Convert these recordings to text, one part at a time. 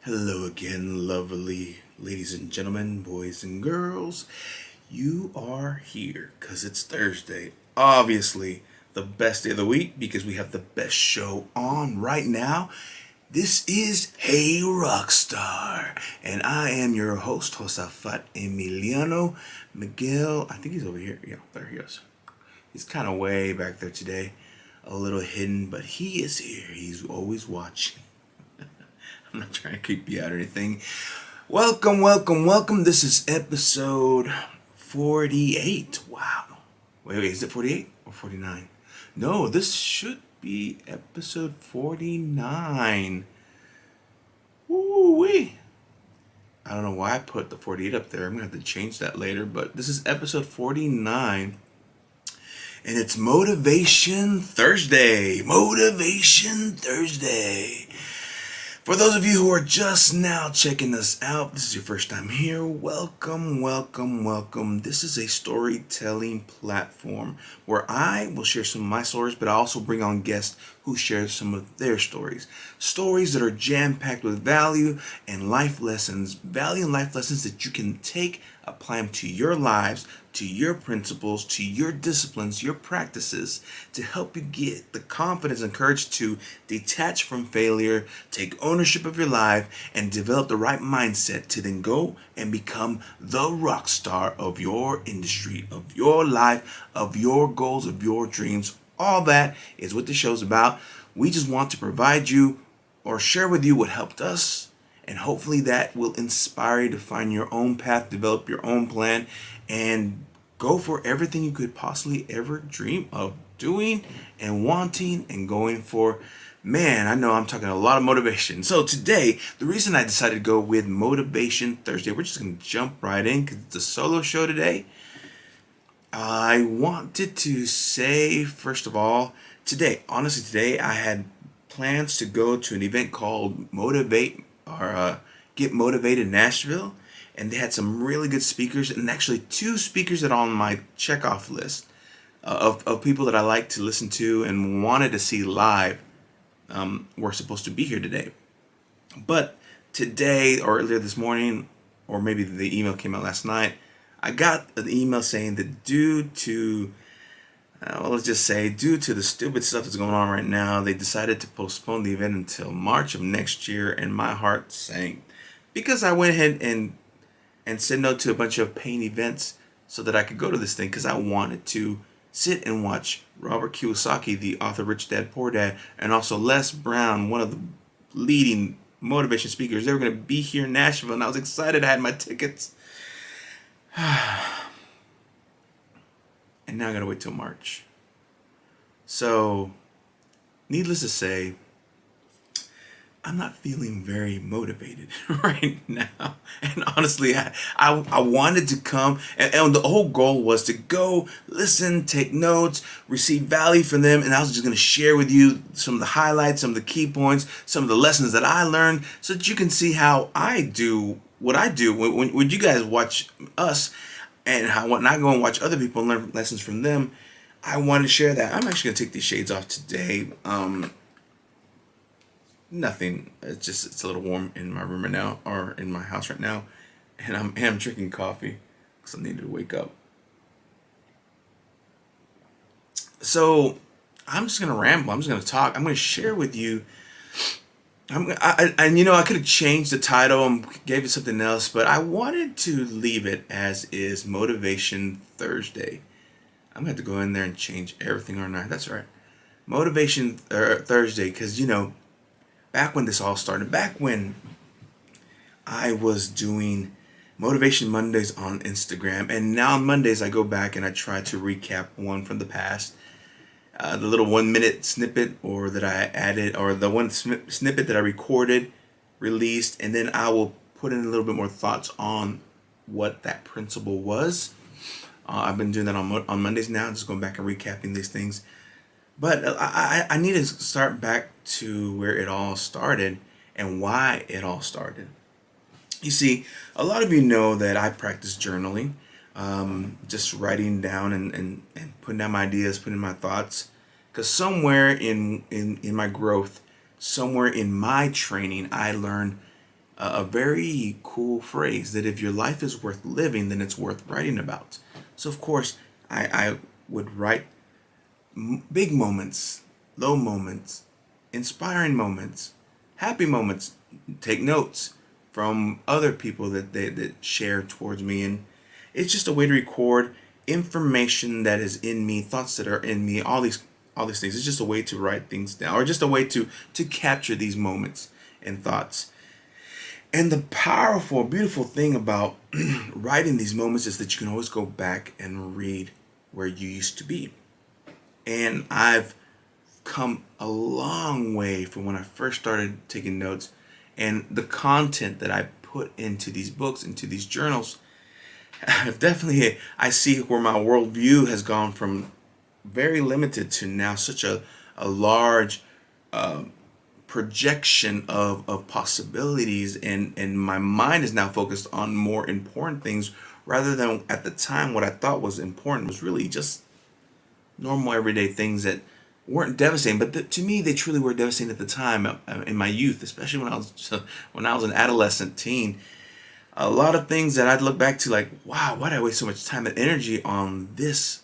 Hello again, lovely ladies and gentlemen, boys and girls. You are here because it's Thursday. Obviously, the best day of the week because we have the best show on right now. This is Hey Rockstar, and I am your host, Josafat Emiliano. Miguel, I think he's over here. Yeah, there he is. He's kind of way back there today, a little hidden, but he is here. He's always watching. I'm not trying to creep you out or anything. Welcome, welcome, welcome. This is episode 48. Wow. Wait, is it 48 or 49? No, this should be episode 49. Woo-wee. I don't know why I put the 48 up there. I'm going to have to change that later. But this is episode 49. And it's Motivation Thursday. Motivation Thursday. For those of you who are just now checking us out, this is your first time here, welcome, welcome, welcome. This is a storytelling platform where I will share some of my stories, but I also bring on guests who share some of their stories. Stories that are jam-packed with value and life lessons that you can take, apply them to your lives, to your principles, to your disciplines, your practices, to help you get the confidence and courage to detach from failure, take ownership of your life, and develop the right mindset to then go and become the rock star of your industry, of your life, of your goals, of your dreams. All that is what the show's about. We just want to provide you or share with you what helped us, and hopefully that will inspire you to find your own path, develop your own plan, and go for everything you could possibly ever dream of doing and wanting and going for. Man, I know I'm talking a lot of motivation. So today, the reason I decided to go with Motivation Thursday, we're just going to jump right in because it's a solo show today. I wanted to say, first of all, today I had plans to go to an event called Get Motivated Nashville, and they had some really good speakers, and actually two speakers that are on my checkoff list of people that I like to listen to and wanted to see live were supposed to be here today. But today, or earlier this morning, or maybe the email came out last night, I got an email saying that due to the stupid stuff that's going on right now, they decided to postpone the event until March of next year, and my heart sank because I went ahead and said no to a bunch of paying events so that I could go to this thing because I wanted to sit and watch Robert Kiyosaki, the author of Rich Dad Poor Dad, and also Les Brown, one of the leading motivation speakers. They were going to be here in Nashville, and I was excited. I had my tickets. And now I gotta wait till March. So, needless to say, I'm not feeling very motivated right now. And honestly, I wanted to come, and the whole goal was to go, listen, take notes, receive value from them, and I was just going to share with you some of the highlights, some of the key points, some of the lessons that I learned, so that you can see how I do what I do. When you guys watch us, and when I go and watch other people and learn lessons from them, I want to share that. I'm actually going to take these shades off today. Nothing. It's a little warm in my room right now, or in my house right now, and I'm drinking coffee because I needed to wake up. So I'm just gonna ramble. I'm just gonna talk. I'm gonna share with you. I could have changed the title and gave it something else, but I wanted to leave it as is, Motivation Thursday. I'm gonna have to go in there and change everything overnight. That's right, Motivation Thursday, because back when this all started, back when I was doing Motivation Mondays on Instagram, and now on Mondays I go back and I try to recap one from the past. The little 1 minute snippet or that I added, or the one snippet that I recorded, released, and then I will put in a little bit more thoughts on what that principle was. I've been doing that on Mondays now, just going back and recapping these things. But I need to start back to where it all started and why it all started. You see, a lot of you know that I practice journaling, just writing down and putting down my ideas, putting in my thoughts. Because somewhere in my growth, somewhere in my training, I learned a very cool phrase that if your life is worth living, then it's worth writing about. So of course, I would write big moments, low moments, inspiring moments, happy moments, take notes from other people that share towards me. And it's just a way to record information that is in me, thoughts that are in me, all these things. It's just a way to write things down, or just a way to capture these moments and thoughts. And the powerful, beautiful thing about writing these moments is that you can always go back and read where you used to be. And I've come a long way from when I first started taking notes, and the content that I put into these books, into these journals. I've definitely, I see where my worldview has gone from very limited to now such a large projection of possibilities, and my mind is now focused on more important things, rather than at the time what I thought was important was really just normal everyday things that weren't devastating, but to me they truly were devastating at the time, in my youth, especially when I was an adolescent teen. A lot of things that I'd look back to, like, wow, why did I waste so much time and energy on these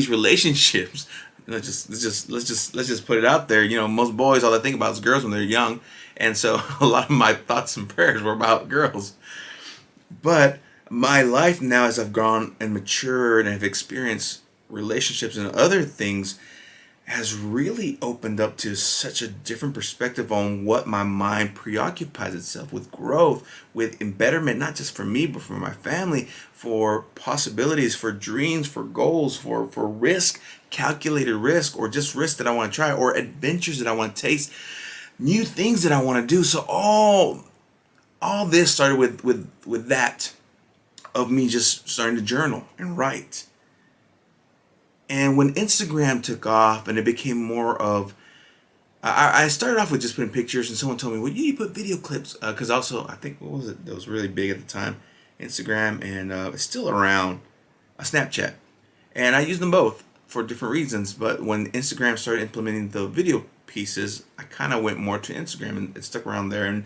relationships? Let's just put it out there. Most boys, all they think about is girls when they're young, and so a lot of my thoughts and prayers were about girls. But my life now, as I've grown and matured and have experienced relationships and other things, has really opened up to such a different perspective on what my mind preoccupies itself with: growth, with betterment, not just for me, but for my family, for possibilities, for dreams, for goals, for risk, calculated risk, or just risk that I want to try, or adventures that I want to taste, new things that I want to do. So all this started with that, of me just starting to journal and write. And when Instagram took off and it became more of, I started off with just putting pictures, and someone told me, well, you need to put video clips, because also, I think, what was it that was really big at the time? Instagram, and it's still around, Snapchat. And I use them both for different reasons, but when Instagram started implementing the video pieces, I kind of went more to Instagram, and it stuck around there. And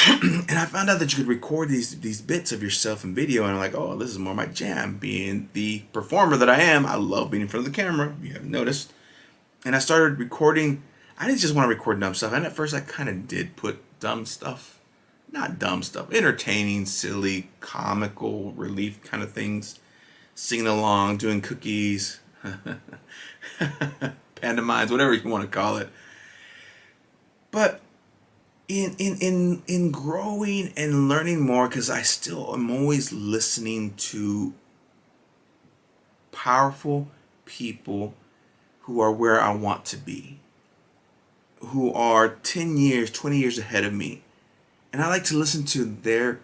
and I found out that you could record these bits of yourself in video, and I'm like, oh, this is more my jam. Being the performer that I am, I love being in front of the camera, if you haven't noticed. And I started recording. I didn't just want to record dumb stuff. And at first I kind of did put dumb stuff. Not dumb stuff. Entertaining, silly, comical, relief kind of things. Singing along, doing cookies. Pantomimes, whatever you want to call it. But in growing and learning more, because I still am always listening to powerful people who are where I want to be, who are 10 years, 20 years ahead of me. And I like to listen to their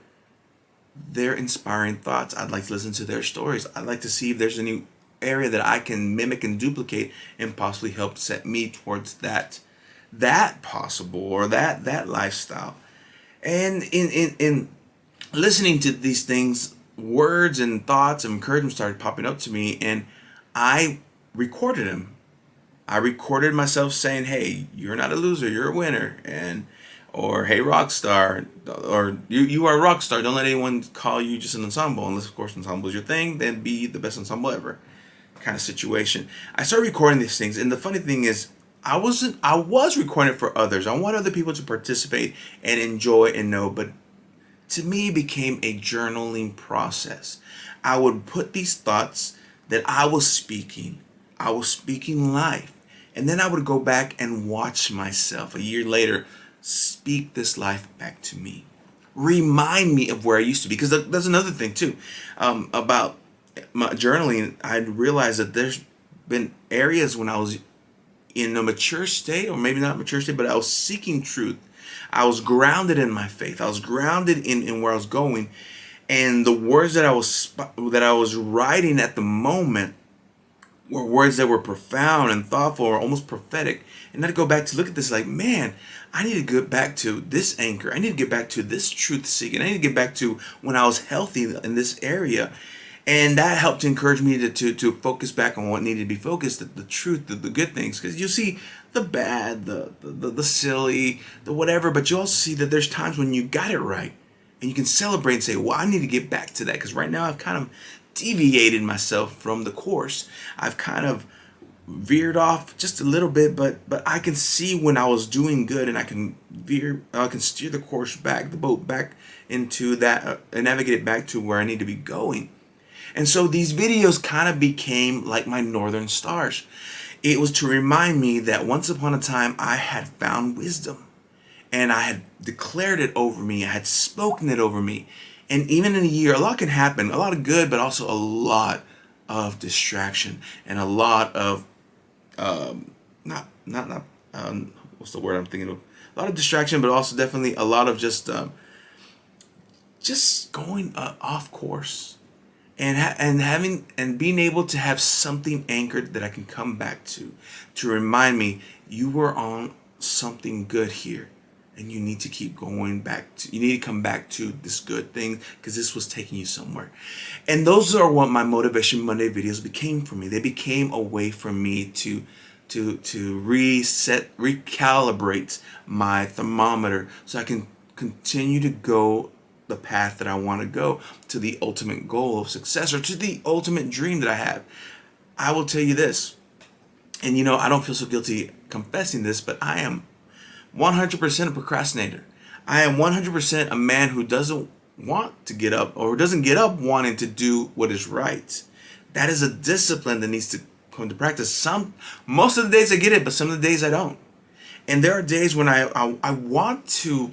inspiring thoughts. I'd like to listen to their stories. I'd like to see if there's any area that I can mimic and duplicate, and possibly help set me towards that possible, or that lifestyle. And in listening to these things, words and thoughts of encouragement started popping up to me, and I recorded them. I recorded myself saying, hey, you're not a loser, you're a winner. Or hey, Rockstar, or you are a Rockstar. Don't let anyone call you just an ensemble, unless of course ensemble is your thing. Then be the best ensemble ever, kind of situation. I started recording these things, and the funny thing is, I was recording it for others. I want other people to participate and enjoy and know, but to me it became a journaling process. I would put these thoughts that I was speaking live, and then I would go back and watch myself a year later speak this life back to me. Remind me of where I used to be, because that's another thing too, about my journaling. I realized that there's been areas when I was in a mature state, or maybe not mature state, but I was seeking truth. I was grounded in my faith. I was grounded in where I was going, and the words that I was writing at the moment were words that were profound and thoughtful, or almost prophetic. And I'd go back to look at this, like, man, I need to get back to this anchor. I need to get back to this truth seeking. I need to get back to when I was healthy in this area. And that helped to encourage me to focus back on what needed to be focused, the truth, the good things. Because you see the bad, the silly, the whatever, but you also see that there's times when you got it right. And you can celebrate and say, well, I need to get back to that. Because right now I've kind of deviated myself from the course. I've kind of veered off just a little bit, but I can see when I was doing good, and I can steer the course back, the boat back into that, and navigate it back to where I need to be going. And so these videos kind of became like my northern stars. It was to remind me that once upon a time I had found wisdom, and I had declared it over me. I had spoken it over me. And even in a year, a lot can happen, a lot of good, but also a lot of distraction, and a lot of not what's the word I'm thinking of? A lot of distraction, but also definitely a lot of just going off course, and having and being able to have something anchored that I can come back to remind me you were on something good here, and you need to keep going back to, you need to come back to this good thing, because this was taking you somewhere. And those are what my Motivation Monday videos became for me. They became a way for me to recalibrate my thermometer, so I can continue to go the path that I want to go to the ultimate goal of success, or to the ultimate dream that I have. I will tell you this, and I don't feel so guilty confessing this, but I am 100% a procrastinator. I am 100% a man who doesn't want to get up, or doesn't get up wanting to do what is right. That is a discipline that needs to come to practice. Most of the days I get it, but some of the days I don't. And there are days when I want to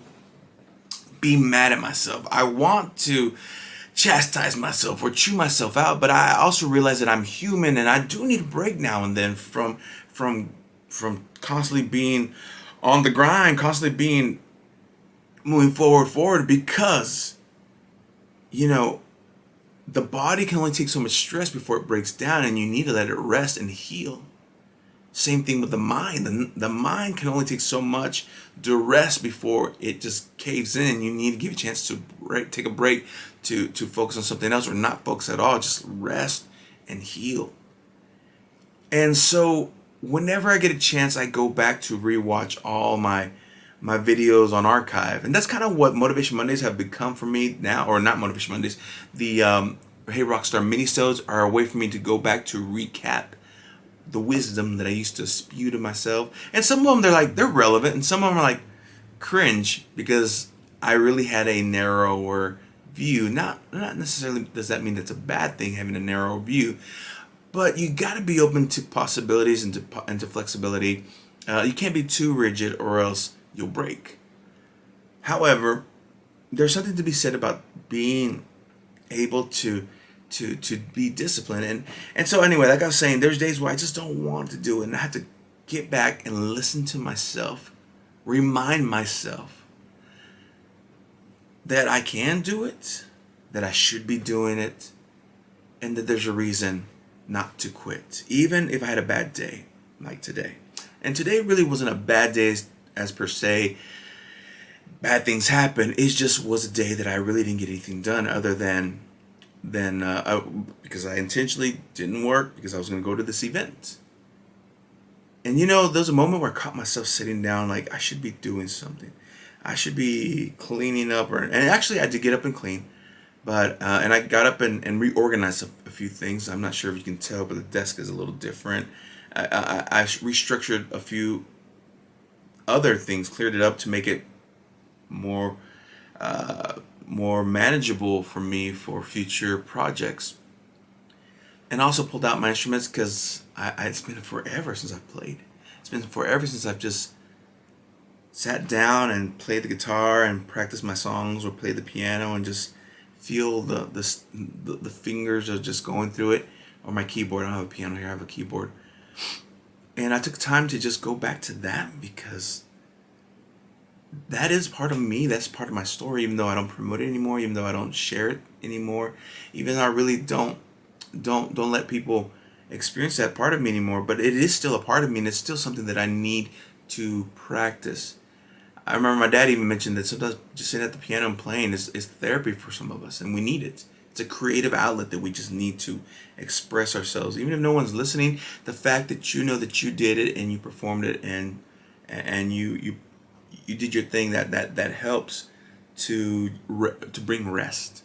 be mad at myself. I want to chastise myself or chew myself out, but I also realize that I'm human, and I do need a break now and then from constantly being on the grind, constantly being moving forward, because the body can only take so much stress before it breaks down, and you need to let it rest and heal. Same thing with the mind. The mind can only take so much to rest before it just caves in. You need to give it a chance to take a break, to focus on something else, or not focus at all. Just rest and heal. And so whenever I get a chance, I go back to rewatch all my videos on archive. And that's kind of what Motivation Mondays have become for me now. Or not Motivation Mondays. The Hey Rockstar mini-sodes are a way for me to go back to recap the wisdom that I used to spew to myself. And some of them, they're relevant, and some of them are cringe, because I really had a narrower view. Not necessarily does that mean that's a bad thing, having a narrow view, but you got to be open to possibilities and to flexibility. You can't be too rigid, or else you'll break. However, there's something to be said about being able to be disciplined. And so anyway, like I was saying, there's days where I just don't want to do it, and I have to get back and listen to myself, remind myself that I can do it, that I should be doing it, and that there's a reason not to quit, even if I had a bad day like today. And today really wasn't a bad day as per se. Bad things happen. It just was a day that I really didn't get anything done, other than because I intentionally didn't work, because I was going to go to this event. And there was a moment where I caught myself sitting down, I should be doing something. I should be cleaning up, and actually I did get up and clean, but and I got up and reorganized a few things. I'm not sure if you can tell, but the desk is a little different. I restructured a few other things, cleared it up to make it more manageable for me for future projects. And also pulled out my instruments, because it's been forever since I've played. It's been forever since I've just sat down and played the guitar and practiced my songs, or played the piano and just feel the fingers are just going through it, or my keyboard. I don't have a piano here, I have a keyboard. And I took time to just go back to that, because that is part of me. That's part of my story, even though I don't promote it anymore, even though I don't share it anymore, even though I really don't let people experience that part of me anymore. But it is still a part of me, and it's still something that I need to practice. I remember my dad even mentioned that sometimes just sitting at the piano and playing is therapy for some of us, and we need it. It's a creative outlet that we just need to express ourselves. Even if no one's listening, the fact that you know that you did it and you performed it and you did your thing, that helps to bring rest.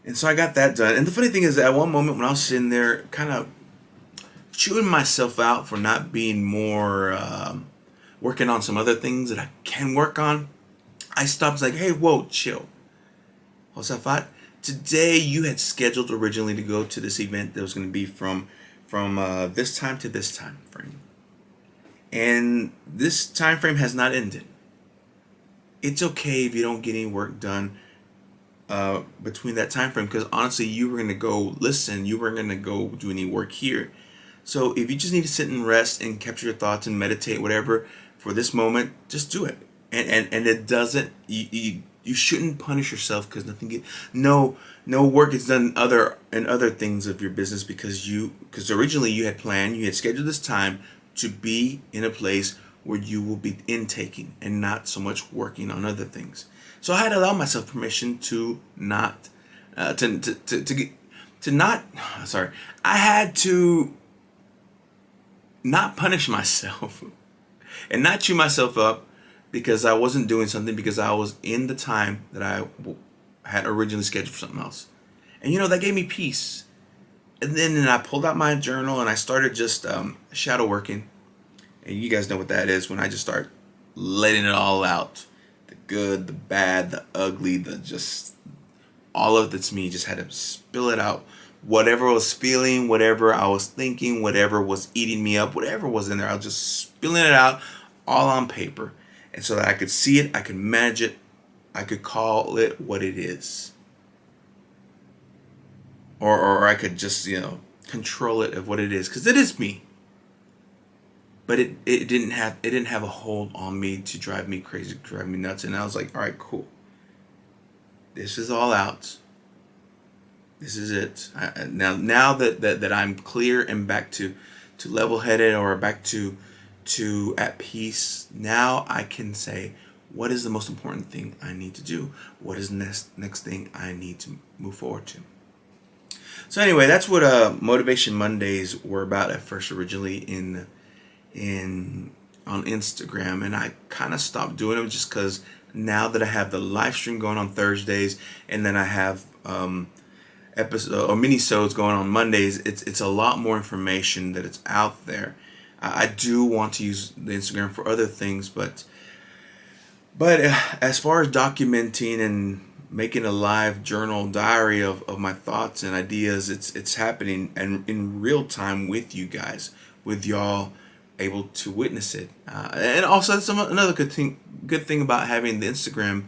And so I got that done. And the funny thing is, at one moment when I was sitting there, kind of chewing myself out for not being more working on some other things that I can work on, I stopped. Like, hey, whoa, chill. Josafat, today you had scheduled originally to go to this event that was going to be from this time to this time frame, and this time frame has not ended. It's okay if you don't get any work done between that time frame, because honestly, you were going to go listen. You weren't going to go do any work here. So if you just need to sit and rest and capture your thoughts and meditate, whatever, for this moment, just do it. And it doesn't, you shouldn't punish yourself because no work is done in other things of your business, because originally you had scheduled this time to be in a place where you will be intaking and not so much working on other things. So I had to allow myself permission to not I had to not punish myself and not chew myself up because I wasn't doing something, because I was in the time that I had originally scheduled for something else. And that gave me peace. And then I pulled out my journal and I started just shadow working. And you guys know what that is, when I just start letting it all out. The good, the bad, the ugly, all of it's me. Just had to spill it out. Whatever I was feeling, whatever I was thinking, whatever was eating me up, whatever was in there, I was just spilling it out all on paper. And so that I could see it, I could manage it, I could call it what it is. Or I could just, control it of what it is, because it is me. But it didn't have a hold on me to drive me crazy, drive me nuts. And I was like, all right, cool. This is all out. This is it. Now that I'm clear and back to level-headed, or back to at peace, now I can say, what is the most important thing I need to do? What is the next thing I need to move forward to? So anyway, that's what Motivation Mondays were about at first, originally on Instagram, and I kind of stopped doing them just because now that I have the live stream going on Thursdays, and then I have episode or mini-sodes going on Mondays, it's a lot more information that it's out there. I do want to use the Instagram for other things, but as far as documenting and making a live journal diary of my thoughts and ideas, it's happening and in real time with you guys, with y'all able to witness it. And also another good thing about having the Instagram,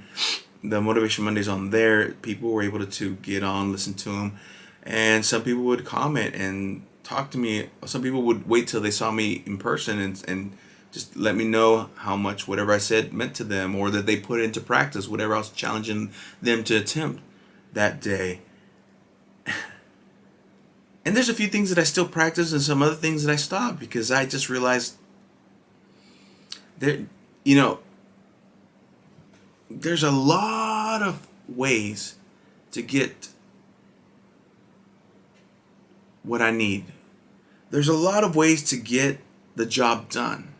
the Motivation Mondays on there, people were able to get on, listen to them, and some people would comment and talk to me. Some people would wait till they saw me in person and just let me know how much whatever I said meant to them, or that they put it into practice, whatever I was challenging them to attempt that day. And there's a few things that I still practice and some other things that I stopped, because I just realized there's a lot of ways to get what I need. There's a lot of ways to get the job done.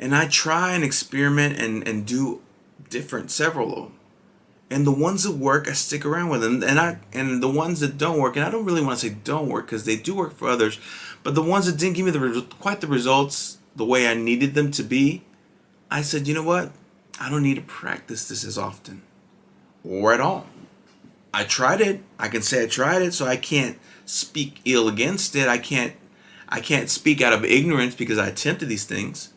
And I try and experiment and do several of them. And the ones that work, I stick around with them. And the ones that don't work, and I don't really want to say don't work because they do work for others, but the ones that didn't give me quite the results the way I needed them to be, I said, you know what? I don't need to practice this as often or at all. I tried it. I can say I tried it, so I can't speak ill against it. I can't speak out of ignorance because I attempted these things.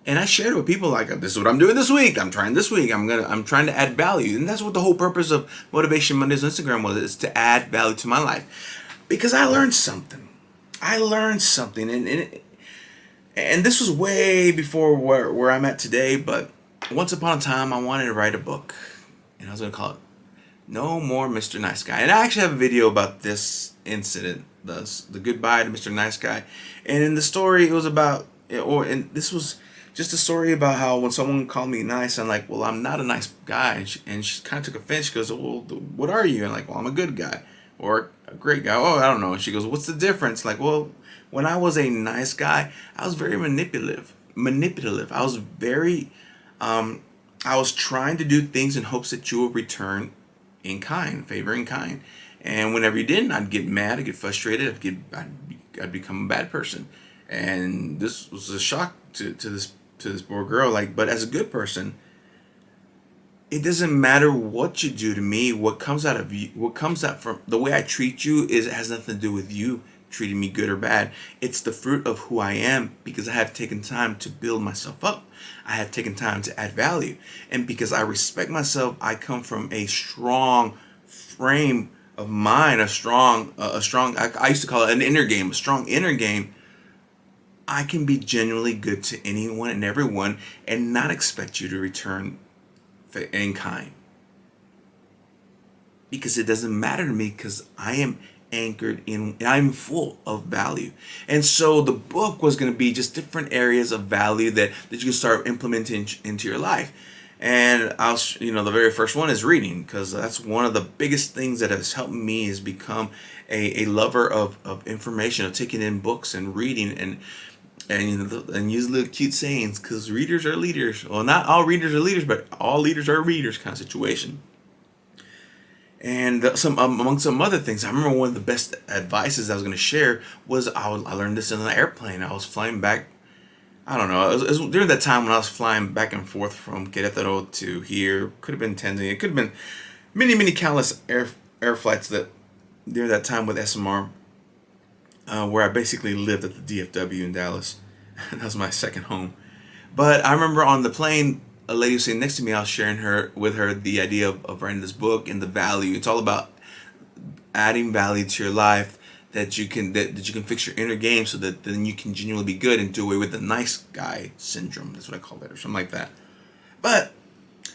And I shared it with people, like, this is what I'm doing this week. I'm trying this week. I'm trying to add value. And that's what the whole purpose of Motivation Mondays on Instagram was, is to add value to my life. Because I learned something. And this was way before where I'm at today. But once upon a time, I wanted to write a book. And I was going to call it No More Mr. Nice Guy. And I actually have a video about this incident, the goodbye to Mr. Nice Guy. And in the story, it was about, and this was just a story about how when someone called me nice, I'm like, well, I'm not a nice guy. And she kind of took offense. She goes, well, what are you? And I'm like, well, I'm a good guy or a great guy. Oh, I don't know. And she goes, what's the difference? Like, well, when I was a nice guy, I was very manipulative. Manipulative. I was very, I was trying to do things in hopes that you will return in kind, favor in kind. And whenever you didn't, I'd get mad, I'd get frustrated, I'd become a bad person. And this was a shock to this poor girl. Like, but as a good person, it doesn't matter what you do to me. What comes out of you, what comes out from the way I treat you, is it has nothing to do with you treating me good or bad. It's the fruit of who I am, because I have taken time to build myself up. I have taken time to add value, and because I respect myself, I come from a strong frame of mind, a strong. I used to call it an inner game, a strong inner game. I can be genuinely good to anyone and everyone and not expect you to return in kind, because it doesn't matter to me, because I am anchored in, I'm full of value. And so the book was going to be just different areas of value that you can start implementing into your life. And the very first one is reading, because that's one of the biggest things that has helped me is become a lover of information, of taking in books and reading and use little cute sayings, because readers are leaders. Well, not all readers are leaders, but all leaders are readers kind of situation. And among some other things, I remember one of the best advices I was going to share was I learned this in an airplane. I was flying back. I don't know. It was during that time when I was flying back and forth from Querétaro to here. Could have been Tanzania. It could have been many countless air flights that during that time with SMR, where I basically lived at the DFW in Dallas. That was my second home. But I remember on the plane, a lady was sitting next to me. I was sharing with her the idea of writing this book and the value. It's all about adding value to your life, that you can fix your inner game, so that then you can genuinely be good and do away with the nice guy syndrome. That's what I call it, or something like that. But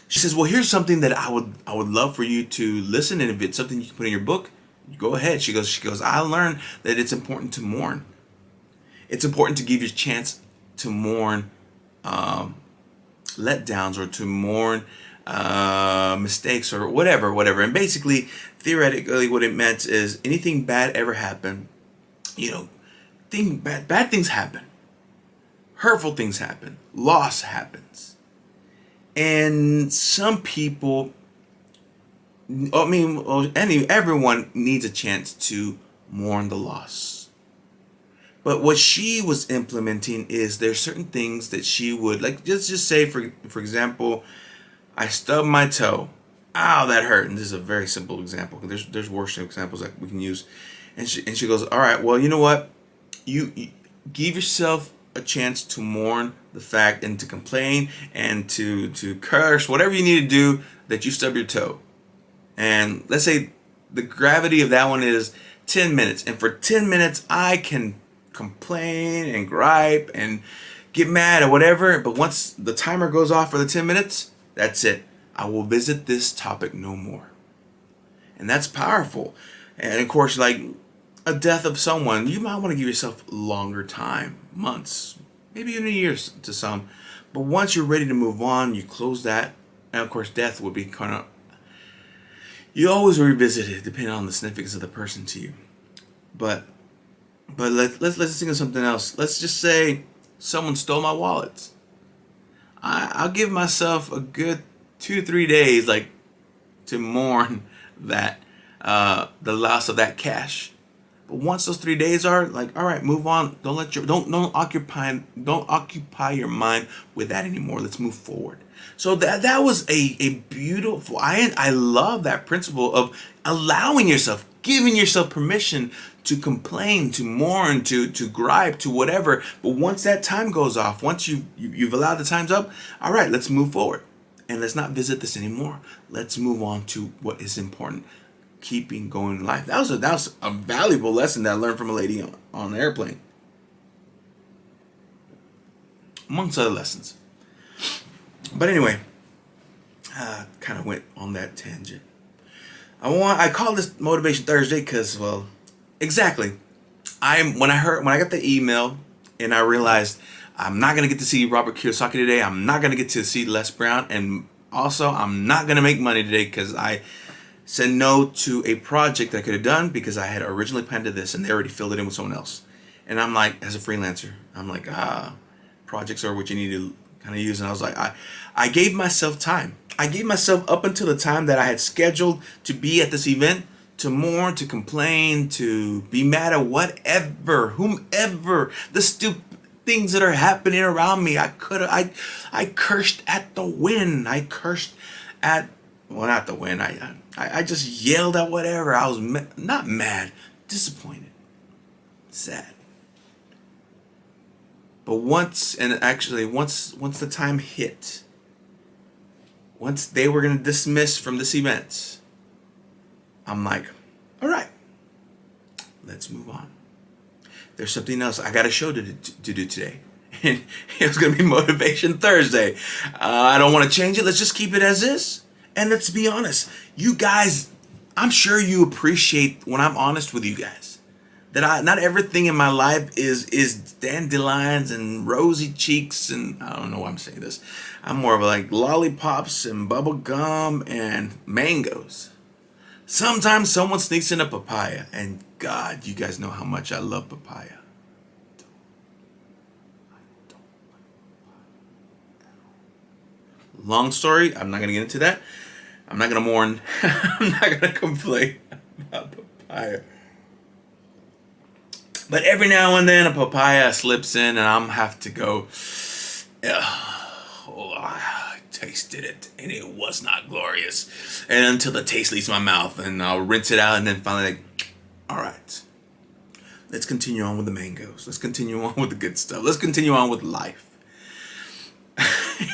she says, well, here's something that I would love for you to listen, and if it's something you can put in your book, go ahead. She goes, I learned that it's important to mourn. It's important to give you a chance to mourn letdowns, or to mourn mistakes, or whatever. And basically, theoretically, what it meant is anything bad ever happened, bad things happen, hurtful things happen, loss happens, and some people, everyone needs a chance to mourn the loss. But what she was implementing is there's certain things that she would, like, just say, for example, I stubbed my toe. Ow, that hurt. And this is a very simple example. There's worse examples that we can use. And she goes, all right, well, you know what? You give yourself a chance to mourn the fact, and to complain, and to curse, whatever you need to do, that you stub your toe. And let's say the gravity of that one is 10 minutes. And for 10 minutes, I can complain and gripe and get mad or whatever. But once the timer goes off for the 10 minutes, that's it. I will visit this topic no more. And that's powerful. And of course, like a death of someone, you might want to give yourself longer time, months, maybe even years to some. But once you're ready to move on, you close that. And of course, death would be kind of, you always revisit it depending on the significance of the person to you. But let's think of something else. Let's just say someone stole my wallet. I'll give myself a good 2-3 days, like, to mourn that the loss of that cash. But once those 3 days are like, all right, move on. Don't occupy your mind with that anymore. Let's move forward. So that was a beautiful. I love that principle of allowing yourself, giving yourself permission to complain, to mourn, to gripe, to whatever. But once that time goes off, once you've allowed the time's up, all right, let's move forward. And let's not visit this anymore. Let's move on to what is important. Keeping going in life. That was a valuable lesson that I learned from a lady on the airplane. Amongst other lessons. But anyway, kind of went on that tangent. I call this Motivation Thursday because, well, exactly. When I got the email and I realized I'm not going to get to see Robert Kiyosaki today. I'm not going to get to see Les Brown. And also, I'm not going to make money today because I said no to a project that I could have done because I had originally planned to this and they already filled it in with someone else. And I'm like, as a freelancer, I'm like, projects are what you need to kind of use. And I was like, I gave myself time. I gave myself up until the time that I had scheduled to be at this event to mourn, to complain, to be mad at whatever, whomever, the stupid things that are happening around me. I cursed at the wind. I cursed at, well, not the wind. I just yelled at whatever. I was not mad, disappointed, sad. But once the time hit, once they were going to dismiss from this event, I'm like, all right, let's move on. There's something else. I got a show to do today. And it was going to be Motivation Thursday. I don't want to change it. Let's just keep it as is. And let's be honest. You guys, I'm sure you appreciate when I'm honest with you guys. That not everything in my life is dandelions and rosy cheeks and I don't know why I'm saying this. I'm more of like lollipops and bubble gum and mangoes. Sometimes someone sneaks in a papaya, and God, you guys know how much I love papaya. Long story, I'm not going to get into that. I'm not going to mourn. I'm not going to complain about papaya. But every now and then a papaya slips in and I'm have to go, I tasted it and it was not glorious. And until the taste leaves my mouth and I'll rinse it out and then finally like, all right, let's continue on with the mangoes. Let's continue on with the good stuff. Let's continue on with life.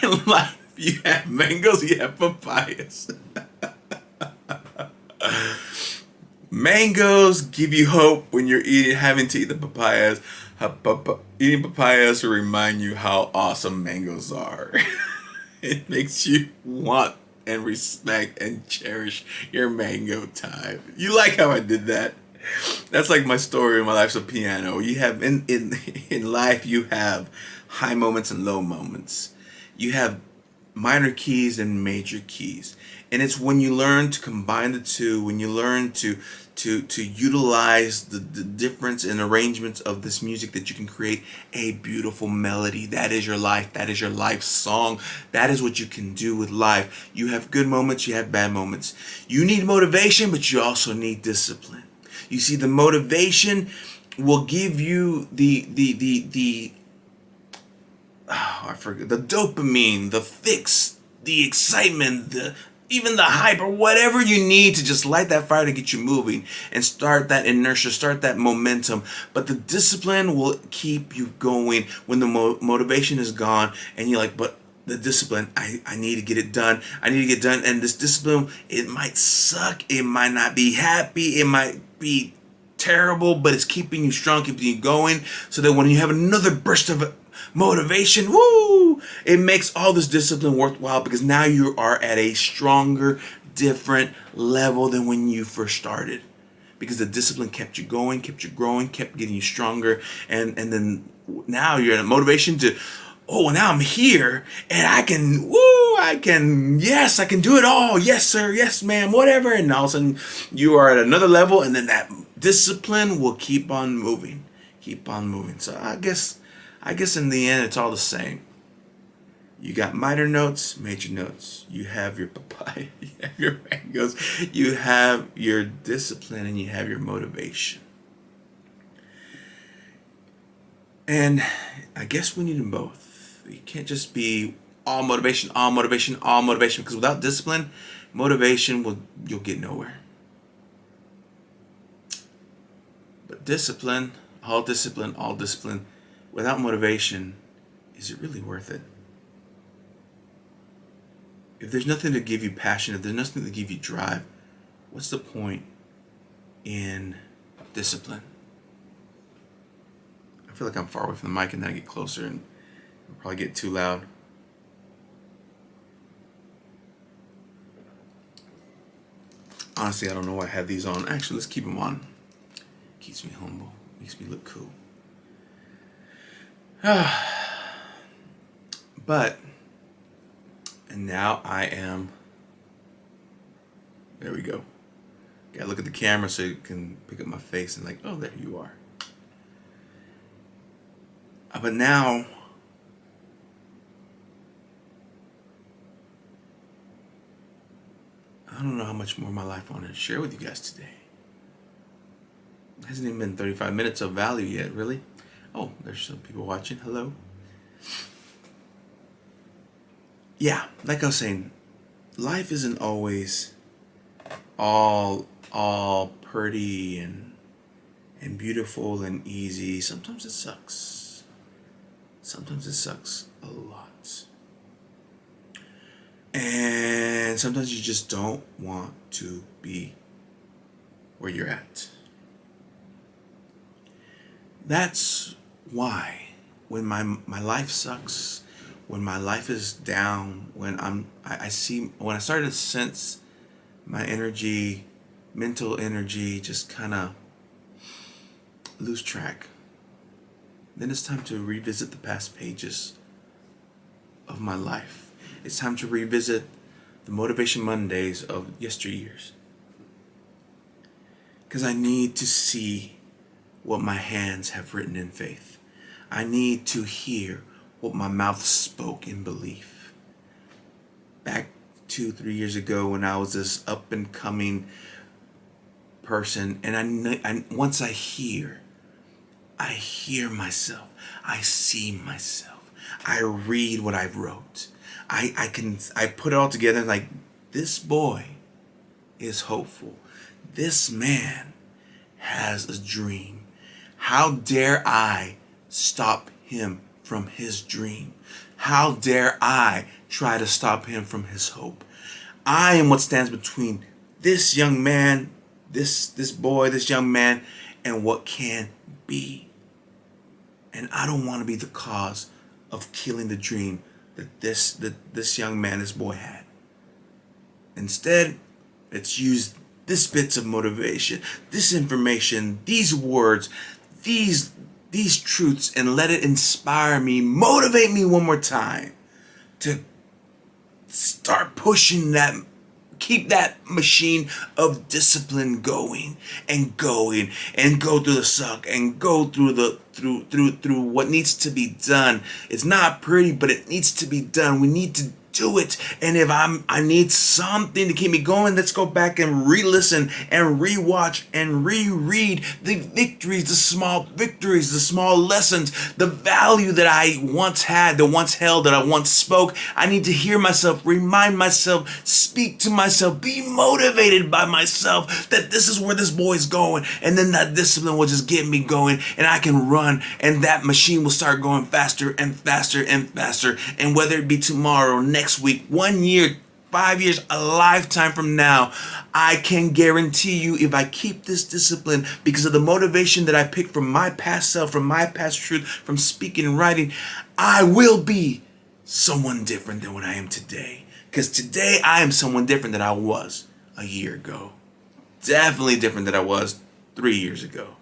In life, you have mangoes, you have papayas. Mangoes give you hope when you're having to eat the papayas. Eating papayas will remind you how awesome mangoes are. It makes you want and respect and cherish your mango time. You like how I did that? That's like my story. My life's a piano. You have in life, you have high moments and low moments. You have minor keys and major keys. And it's when you learn to combine the two, when you learn to utilize the difference in arrangements of this music that you can create a beautiful melody. That is your life. That is your life song. That is what you can do with life. You have good moments, you have bad moments. You need motivation, but you also need discipline. You see, the motivation will give you the dopamine, the fix, the excitement, even the hype or whatever you need to just light that fire to get you moving and start that inertia, start that momentum. But the discipline will keep you going when the motivation is gone and you're like, but the discipline, I need to get it done. I need to get done. And this discipline, it might suck. It might not be happy. It might be terrible, but it's keeping you strong, keeping you going so that when you have another burst of motivation, woo, it makes all this discipline worthwhile because now you are at a stronger, different level than when you first started. Because the discipline kept you going, kept you growing, kept getting you stronger. And then now you're at a motivation to, oh, now I'm here and I can do it all. Yes, sir. Yes, ma'am. Whatever. And all of a sudden you are at another level and then that discipline will keep on moving. Keep on moving. So I guess in the end, it's all the same. You got minor notes, major notes. You have your papaya, you have your mangoes, you have your discipline, and you have your motivation. And I guess we need them both. You can't just be all motivation, all motivation, all motivation, because without discipline, you'll get nowhere. But discipline, all discipline, without motivation, is it really worth it? If there's nothing to give you passion, if there's nothing to give you drive, what's the point in discipline? I feel like I'm far away from the mic and then I get closer and I'll probably get too loud. Honestly, I don't know why I have these on. Actually, let's keep them on. Keeps me humble. Makes me look cool. And now I am, there we go. Gotta look at the camera so you can pick up my face and like, oh, there you are. But now, I don't know how much more of my life I want to share with you guys today. It hasn't even been 35 minutes of value yet, really. Oh, there's some people watching. Hello. Yeah, like I was saying, life isn't always all pretty and beautiful and easy. Sometimes it sucks. Sometimes it sucks a lot. And sometimes you just don't want to be where you're at. That's why when my life sucks, when my life is down, when I start to sense my energy, mental energy just kind of lose track, then it's time to revisit the past pages of my life. It's time to revisit the Motivation Mondays of yesteryears. Because I need to see what my hands have written in faith. I need to hear what my mouth spoke in belief. Back 2-3 years ago when I was this up and coming person, and once I hear myself, I see myself, I read what I wrote, I put it all together and like, this boy is hopeful. This man has a dream. How dare I stop him from his dream? How dare I try to stop him from his hope? I am what stands between this young man, this boy, this young man, and what can be. And I don't want to be the cause of killing the dream that this young man, this boy had. Instead, let's use this bits of motivation, this information, these words, these truths, and let it inspire me, motivate me one more time to start pushing that, keep that machine of discipline going and go through the suck and go through through what needs to be done. It's not pretty, but it needs to be done. We need to do it. And if I need something to keep me going, let's go back and re-listen and re-watch and reread the victories, the small victories, the small lessons, the value that I once had, that once held, that I once spoke. I need to hear myself, remind myself, speak to myself, be motivated by myself that this is where this boy's going. And then that discipline will just get me going and I can run, and that machine will start going faster and faster and faster. And whether it be tomorrow, next week, 1 year, 5 years, a lifetime from now, I can guarantee you, if I keep this discipline because of the motivation that I picked from my past self, from my past truth, from speaking and writing, I will be someone different than what I am today. Because today I am someone different than I was a year ago. Definitely different than I was 3 years ago.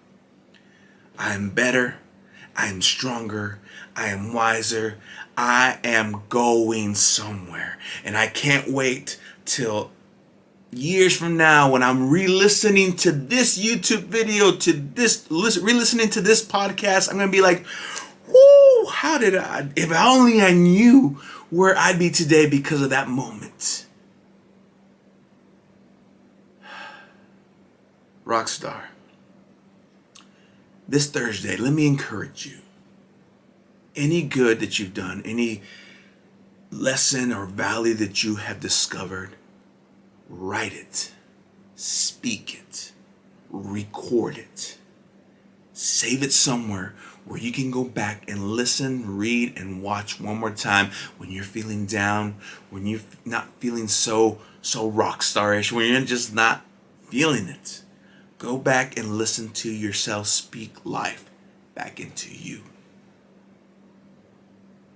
I am better. I am stronger. I am wiser. I am going somewhere. And I can't wait till years from now when I'm re-listening to this YouTube video, to this, re-listening to this podcast, I'm going to be like, whoo, how did I, if only I knew where I'd be today because of that moment. Rockstar. This Thursday, let me encourage you. Any good that you've done, any lesson or value that you have discovered, write it, speak it, record it, save it somewhere where you can go back and listen, read, and watch one more time when you're feeling down, when you're not feeling so rock starish, when you're just not feeling it. Go back and listen to yourself speak life back into you.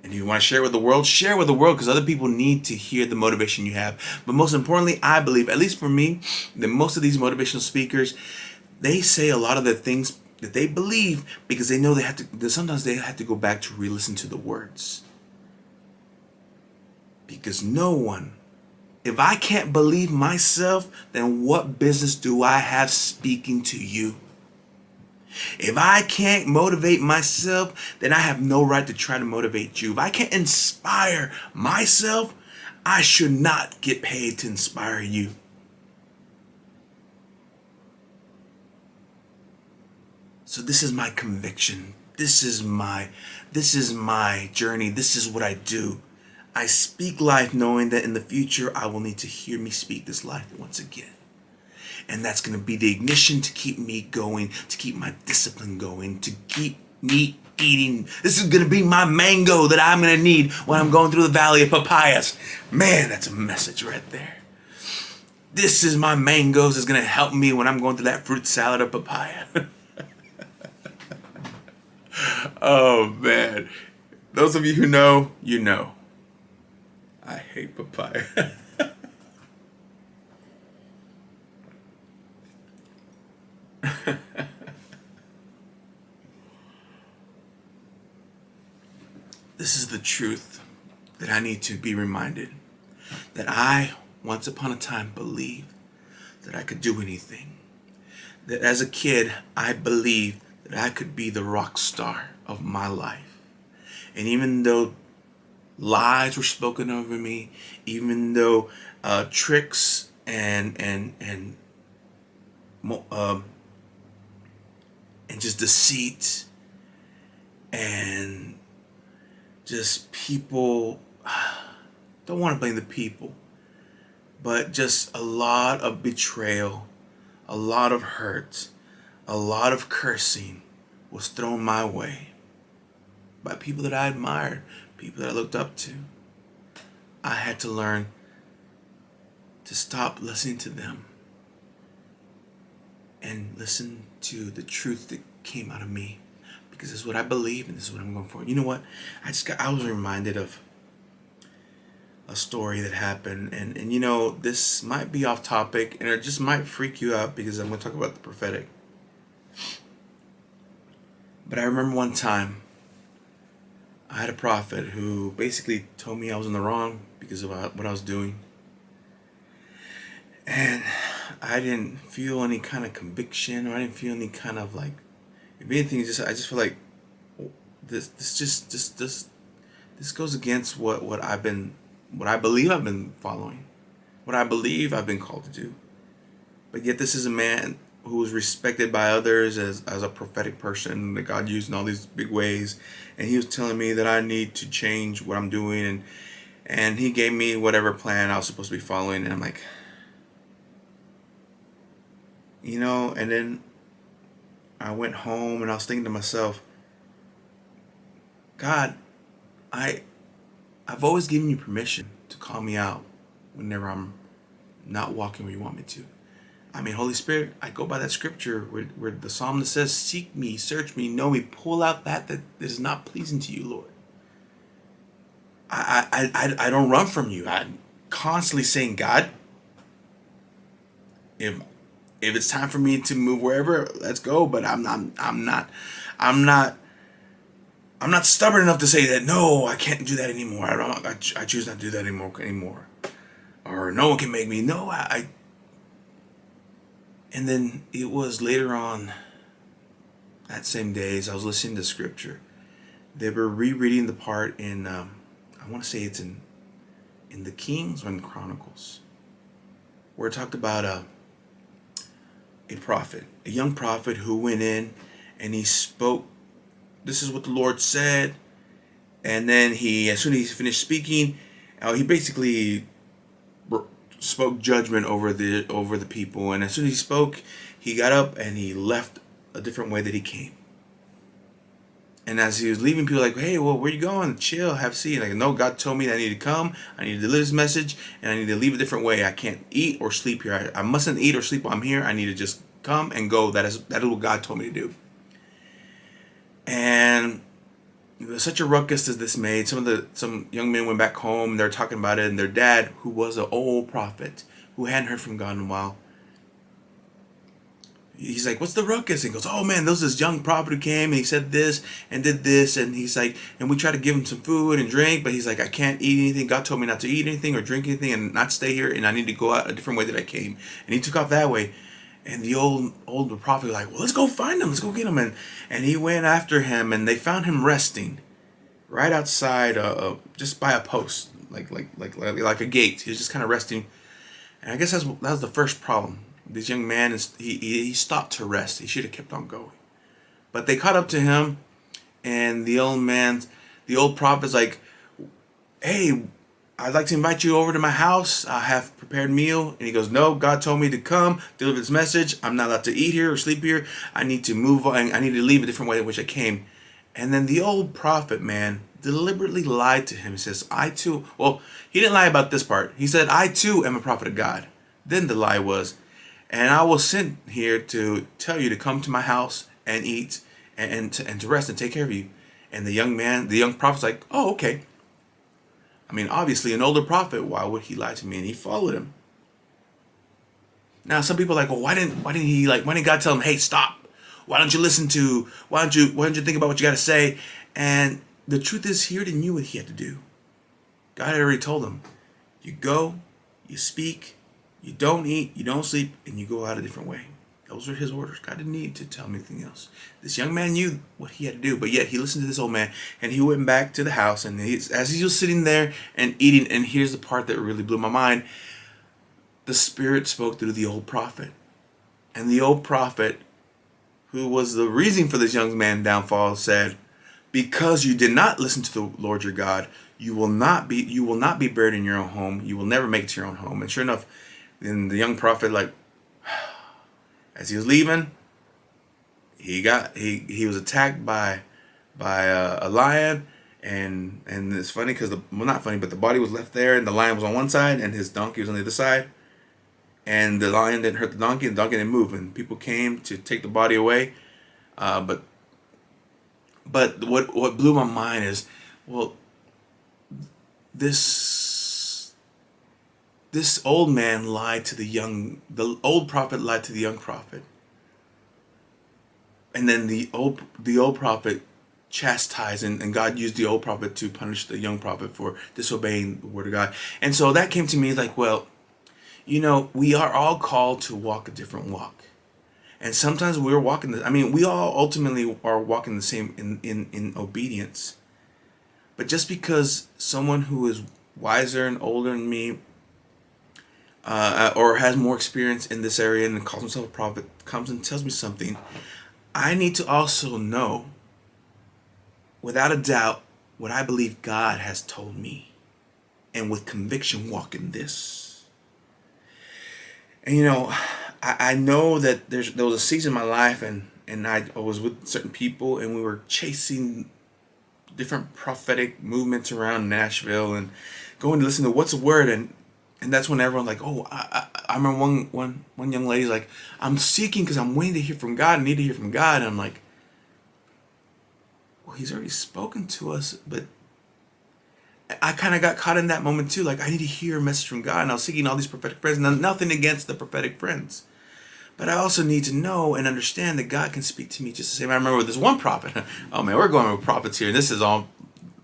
And if you want to share with the world, share with the world, because other people need to hear the motivation you have. But most importantly, I believe, at least for me, that most of these motivational speakers, they say a lot of the things that they believe because they know they have to, that sometimes they have to go back to re-listen to the words. Because no one, if I can't believe myself, then what business do I have speaking to you? If I can't motivate myself, then I have no right to try to motivate you. If I can't inspire myself, I should not get paid to inspire you. So this is my conviction. This is my journey. This is what I do. I speak life knowing that in the future I will need to hear me speak this life once again. And that's going to be the ignition to keep me going, to keep my discipline going, to keep me eating. This is going to be my mango that I'm going to need when I'm going through the valley of papayas. Man, that's a message right there. This is my mangoes that's going to help me when I'm going through that fruit salad of papaya. Oh, man. Those of you who know, you know. I hate papaya. This is the truth that I need to be reminded. That I, once upon a time, believed that I could do anything. That as a kid, I believed that I could be the rock star of my life. And even though lies were spoken over me, even though tricks and just deceit and just people, don't want to blame the people, but just a lot of betrayal, a lot of hurt, a lot of cursing was thrown my way by people that I admired, people that I looked up to. I had to learn to stop listening to them and listen to the truth that came out of me, because this is what I believe and this is what I'm going for. You know what? I was reminded of a story that happened, and you know, this might be off topic and it just might freak you out because I'm going to talk about the prophetic. But I remember one time I had a prophet who basically told me I was in the wrong because of what I was doing. And I didn't feel any kind of conviction, or I didn't feel any kind of like, if anything, I just feel like this goes against what I believe I've been following, what I believe I've been called to do. But yet this is a man who was respected by others as a prophetic person that God used in all these big ways, and he was telling me that I need to change what I'm doing, and he gave me whatever plan I was supposed to be following, and I'm like, you know, and then I went home and I was thinking to myself, God, I've always given you permission to call me out whenever I'm not walking where you want me to. I mean, Holy Spirit, I go by that scripture where the psalmist says, seek me, search me, know me, pull out that is not pleasing to you, Lord. I don't run from you. I'm constantly saying, God, if it's time for me to move wherever, let's go. But I'm not stubborn enough to say that, no, I can't do that anymore. I choose not to do that anymore. Or no one can make me. No, And then it was later on that same day, as I was listening to scripture, they were rereading the part in, I want to say it's in the Kings or in the Chronicles, where it talked about a prophet, a young prophet who went in and he spoke, this is what the Lord said. And then as soon as he finished speaking, he basically spoke judgment over the people. And as soon as he spoke, he got up and he left a different way that he came. And as he was leaving, people were like, hey, well, where you going? Chill, have a seat. Like, no, God told me that I need to come, I need to deliver this message, and I need to leave a different way. I can't eat or sleep here. I mustn't eat or sleep while I'm here. I need to just come and go. That is what God told me to do. And it was such a ruckus as this made. Some young men went back home. They're talking about it, and their dad, who was an old prophet who hadn't heard from God in a while, he's like, what's the ruckus? And he goes, oh man, there was this young prophet who came and he said this and did this. And he's like, and we tried to give him some food and drink, but he's like, I can't eat anything. God told me not to eat anything or drink anything and not stay here. And I need to go out a different way that I came. And he took off that way. And the older prophet was like, well, let's go find him. Let's go get him. And he went after him, and they found him resting right outside, just by a post, like a gate. He was just kind of resting. And I guess that was the first problem. This young man he stopped to rest. He should have kept on going. But they caught up to him, and the old prophet's like, hey, I'd like to invite you over to my house. I have prepared meal. And he goes, no, God told me to come, deliver this message. I'm not allowed to eat here or sleep here. I need to move on. I need to leave a different way in which I came. And then the old prophet, man, deliberately lied to him. He says, I too, well, he didn't lie about this part. He said, I too am a prophet of God. Then the lie was, and I was sent here to tell you to come to my house and eat and to rest and take care of you. And the young prophet's like, oh, okay. I mean, obviously, an older prophet, why would he lie to me? And he followed him. Now, some people are like, well, why didn't God tell him, hey, stop? Why don't you think about what you got to say? And the truth is, he already knew what he had to do. God had already told him, you go, you speak, you don't eat, you don't sleep, and you go out a different way. Those are his orders. God didn't need to tell him anything else. This young man knew what he had to do, but yet he listened to this old man, and he went back to the house, and as he was sitting there and eating, and here's the part that really blew my mind, the Spirit spoke through the old prophet. And the old prophet, who was the reason for this young man's downfall, said, because you did not listen to the Lord your God, you will not be buried in your own home. You will never make it to your own home. And sure enough, then the young prophet, like, as he was leaving, he was attacked by a lion, and it's funny because not funny, but the body was left there, and the lion was on one side, and his donkey was on the other side, and the lion didn't hurt the donkey, and the donkey didn't move, and people came to take the body away, but what blew my mind is, well, this old man lied to the old prophet lied to the young prophet. And then the old prophet chastised, and God used the old prophet to punish the young prophet for disobeying the word of God. And so that came to me like, well, we are all called to walk a different walk. And sometimes we all ultimately are walking the same in obedience. But just because someone who is wiser and older than me, or has more experience in this area and calls himself a prophet, comes and tells me something, I need to also know, without a doubt, what I believe God has told me, and with conviction walk in this. And I know that there was a season in my life, and I was with certain people, and we were chasing different prophetic movements around Nashville and going to listen to what's the word, and that's when everyone's like, oh, I remember one young lady's like, I'm seeking because I'm waiting to hear from God. I need to hear from God. And I'm like, well, he's already spoken to us. But I kind of got caught in that moment too. Like, I need to hear a message from God. And I was seeking all these prophetic friends. And nothing against the prophetic friends. But I also need to know and understand that God can speak to me just the same. I remember with this one prophet. Oh, man, we're going with prophets here. This is all.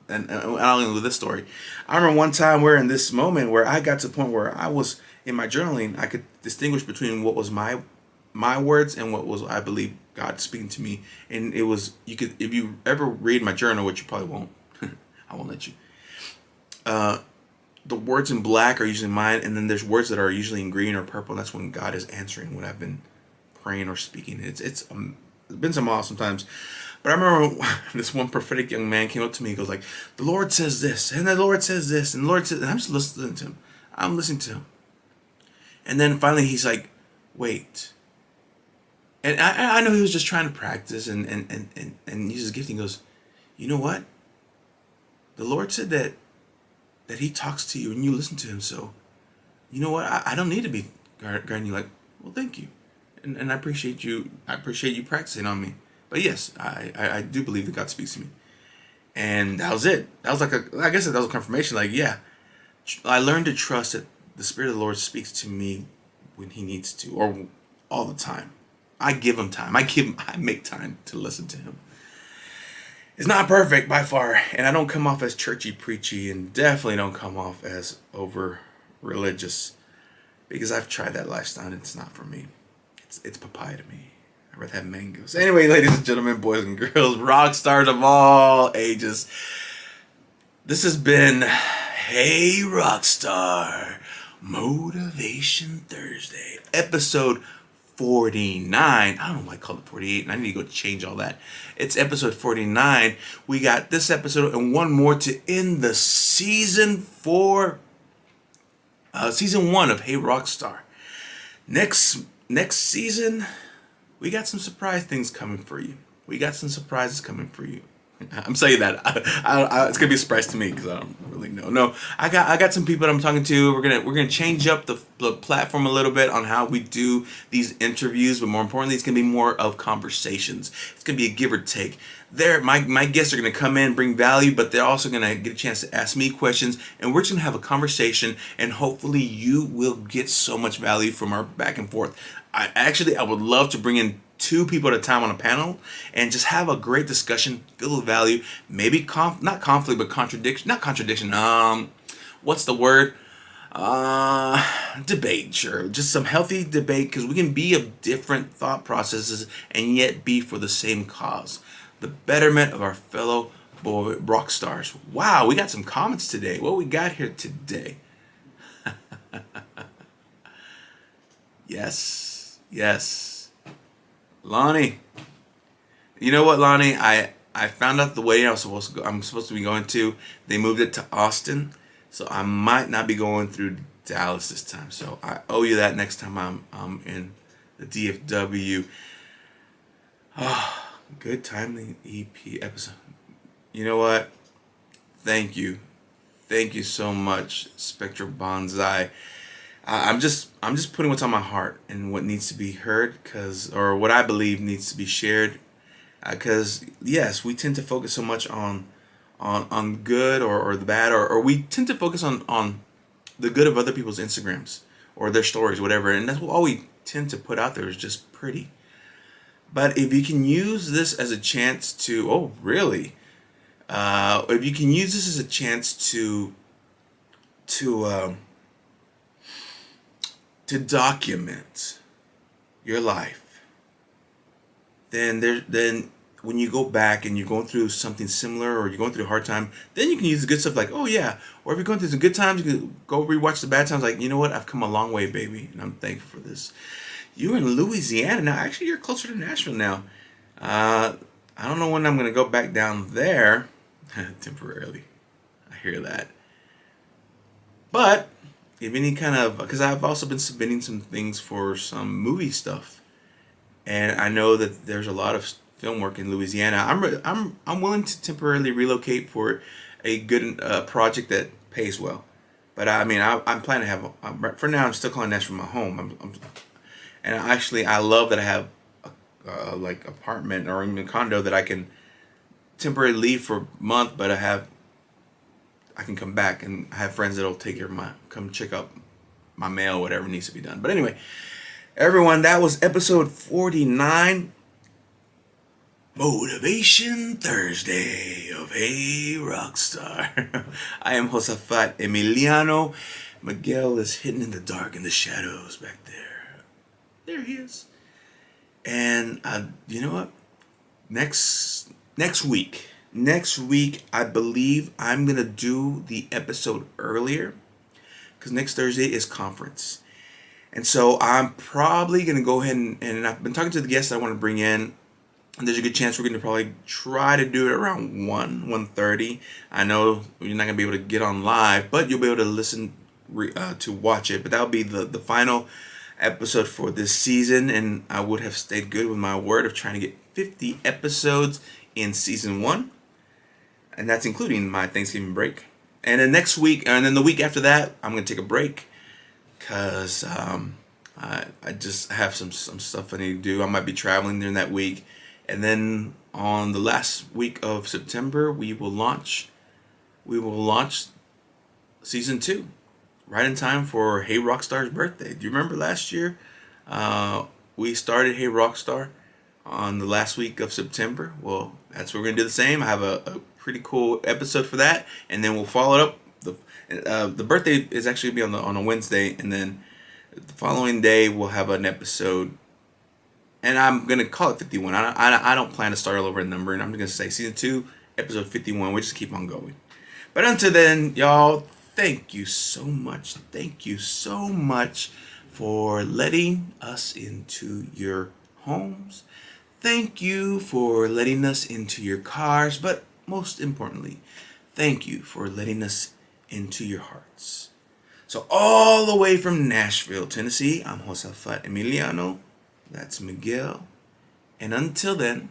And I'll end with this story. I remember one time we're in this moment where I got to the point where I was in my journaling, I could distinguish between what was my words and what was, I believe, God speaking to me. And it was, if you ever read my journal, which you probably won't, I won't let you. The words in black are usually mine, and then there's words that are usually in green or purple. And that's when God is answering what I've been praying or speaking. It's been some awesome times. But I remember this one prophetic young man came up to me. He goes like, the Lord says this, and the Lord says this, and the Lord says, and I'm just listening to him. I'm listening to him. And then finally he's like, wait. And I know he was just trying to practice and use his gift. He goes, you know what? The Lord said that he talks to you and you listen to him. So, you know what? I don't need to be guarding you. Like, well, thank you. And I appreciate you. I appreciate you practicing on me. But yes, I do believe that God speaks to me. And that was it. That was I guess that was a confirmation. Like, yeah, I learned to trust that the Spirit of the Lord speaks to me when he needs to, or all the time. I give him time. I make time to listen to him. It's not perfect by far, and I don't come off as churchy preachy, and definitely don't come off as over religious, because I've tried that lifestyle and it's not for me. It's papaya to me. I'd rather have mangoes. Anyway, ladies and gentlemen, boys and girls, rock stars of all ages, this has been Hey Rockstar Motivation Thursday, episode 49. I don't know why I called it 48, and I need to go change all that. It's episode 49. We got this episode and one more to end the season 1 of Hey Rockstar. Next season, we got some surprise things coming for you. We got some surprises coming for you. I'm saying that it's gonna be a surprise to me because I don't really know. No, I got some people that I'm talking to. We're gonna change up the platform a little bit on how we do these interviews, but more importantly, it's gonna be more of conversations. It's gonna be a give or take. My guests are gonna come in, bring value, but they're also gonna get a chance to ask me questions, and we're just gonna have a conversation, and hopefully you will get so much value from our back and forth. I would love to bring in 2 people at a time on a panel and just have a great discussion, filled with value, maybe not conflict, but contradiction. Not contradiction. What's the word? Debate, sure. Just some healthy debate, because we can be of different thought processes and yet be for the same cause, the betterment of our fellow rock stars. Wow, we got some comments today. What we got here today? Yes. Lonnie. You know what, Lonnie? I found out the wedding I'm supposed to be going to. They moved it to Austin, so I might not be going through Dallas this time. So I owe you that next time I'm in the DFW. Oh, good timely EP episode. You know what? Thank you so much, Spectral Bonsai. I'm just putting what's on my heart and what needs to be heard, or what I believe needs to be shared, because yes, we tend to focus so much on good or the bad, or we tend to focus on the good of other people's Instagrams or their stories, whatever, and that's what all we tend to put out there is just pretty. But if you can use this as a chance to, if you can use this as a chance to document your life, then when you go back and you're going through something similar, or you're going through a hard time, then you can use the good stuff like, oh yeah. Or if you're going through some good times, you can go rewatch the bad times like, you know what, I've come a long way, baby, and I'm thankful for this. You're in Louisiana now. Actually, you're closer to Nashville now. I don't know when I'm going to go back down there temporarily. I hear that. But if any kind of, because I've also been submitting some things for some movie stuff, and I know that there's a lot of film work in Louisiana. I'm willing to temporarily relocate for a good project that pays well. But I'm planning to have, for now I'm still calling Nashville my home. And actually I love that I have a like apartment or even a condo that I can temporarily leave for a month, but I can come back, and I have friends that'll take care of come check up my mail, whatever needs to be done. But anyway, everyone, that was episode 49, Motivation Thursday of Hey Rockstar. I am Josafat Emiliano. Miguel is hidden in the dark, in the shadows back there. There he is. And you know what? Next week, I believe I'm going to do the episode earlier, because next Thursday is conference. And so I'm probably going to go ahead and I've been talking to the guests I want to bring in, and there's a good chance we're going to probably try to do it around 1:30. I know you're not going to be able to get on live, but you'll be able to listen to watch it. But that'll be the final episode for this season, and I would have stayed good with my word of trying to get 50 episodes in season 1. And that's including my Thanksgiving break. And then next week, and then the week after that, I'm going to take a break, because I just have some stuff I need to do. I might be traveling during that week. And then on the last week of September, we will launch season 2, right in time for Hey Rockstar's birthday. Do you remember last year? we started Hey Rockstar on the last week of September. Well, that's what we're gonna do the same. I have a pretty cool episode for that, and then we'll follow it up. The birthday is actually gonna be on a Wednesday, and then the following day we'll have an episode. And I'm gonna call it 51. I don't plan to start all over a number, and I'm gonna say season 2, episode 51. We just keep on going. But until then, y'all, thank you so much. Thank you so much for letting us into your homes. Thank you for letting us into your cars. But most importantly, thank you for letting us into your hearts. So all the way from Nashville, Tennessee, I'm Josafat Emiliano. That's Miguel. And until then,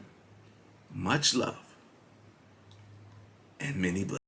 much love and many blessings.